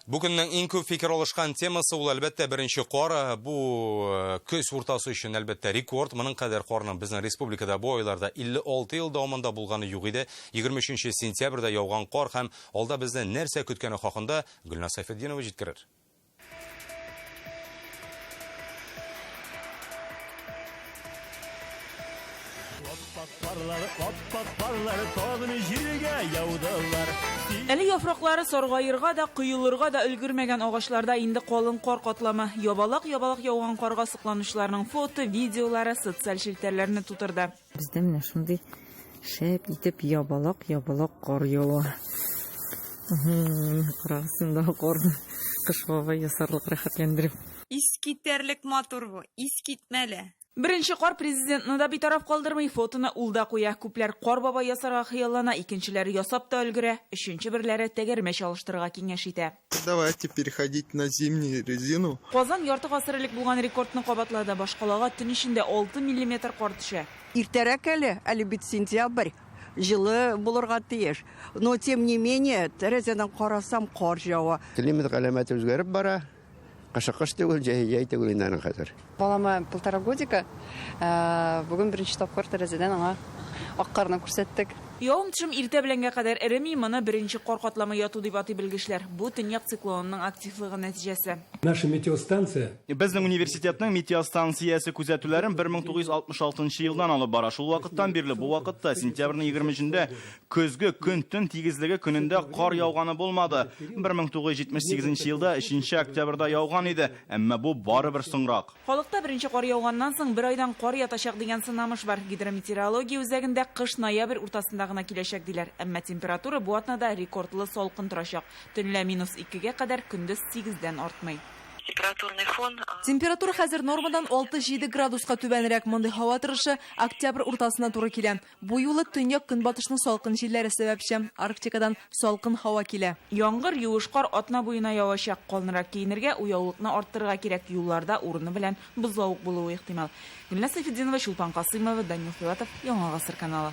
Бүгіннің ең көп фикер алышқан темасы ул әлбәттә беренче қор. Бу көз уртасы өчен әлбәттә рекорд. Моның кадәр корның безнең республикада бу айларда 56 ел дәвамында булганы юк иде. 23 сентябрьдә яуган кор һәм алда безне нәрсә көткәне хакында Гөлнас Сайфетдинова җиткерер. Әле яфраклары саргайырга да, кыюлырга да өлгермәгән агачларда инде калын кар катлама. Ябалак яуган карга сокланучыларның фото, видеолары социаль челтәрләрне тутырды. Бездә менә шундый шәп итеп ябалак кар ява. Карасында кар кышка ясарлык рәхәтләндереп. Искитерлек матур бу, искитмәле. Беренче кар президентны да битараф калдырмый, фотоны улда куя. Күпләр кар баба ясарга хыяллана, икенчеләре ясап та өлгерә, өченче берләре тәгәрмәч алыштырырга киңәш итә. Давайте переходить на зимнюю резину. Казан ярты гасыр элек булган рекордны кабатлады. Башкалага төн ичендә 6 мм кар төшә. Иртәрәк әле бит сентябрь. Җылы булырга тиеш. Но тем не менее, тәрәзәдән карасам кар жава. Климат галәмәте үзгәреп бара. Кыш түгел, җәй түгел инде хәзер. Балама 1,5 годика. Бүген беренче тапкыр тәрәзәдән аңа ак карны күрсәттек. Явым-төшем иртә беләнгә кадәр эреми, моны беренче кар катлама яту дип атый белгечләр. Бу төньяк циклонының активлыгы нәтиҗәсе. Наша метеостанция. Безнең университетның метеостанциясе күзәтүләрен 1966 елдан алып бара. Шул вакыттан бирле бу вакытта сентябрьнең 20-нче көзге көн-төн тигезлеге көнендә кар яуганы булмады. 1978 елда 3 октябрьдә яуган иде, әмма бу барыбер соңрак. Халыкта беренче кар яуганнан соң бер айдан кар ятачак дигән сынамыш бар. Гидрометеорология үзәгендә кыш ноябрь уртасында гына киләчәк диләр. Әмма температура бу атнада рекордлы салкын торачак. Төнлә -2-гә кадәр, көндез 8-дән артмый. Температура хәзер нормадан 6-7 градуска түбәнрәк. Мондый һава торышы октябрь уртасына туры килә. Бу юлы төньяк көнбатышның салкын җилләре сәбәпчә Арктикадан салкын һава килә. Яңгыр, юеш кар атна буена явачак. Калнырак киенергә, уяулыкны арттырырга кирәк. Юлларда урыны белән бозлавык булуы ихтимал. Гөлнас Сайфетдинова, Чулпан Касыймова, Данил Филатов, Яңа гасыр каналы.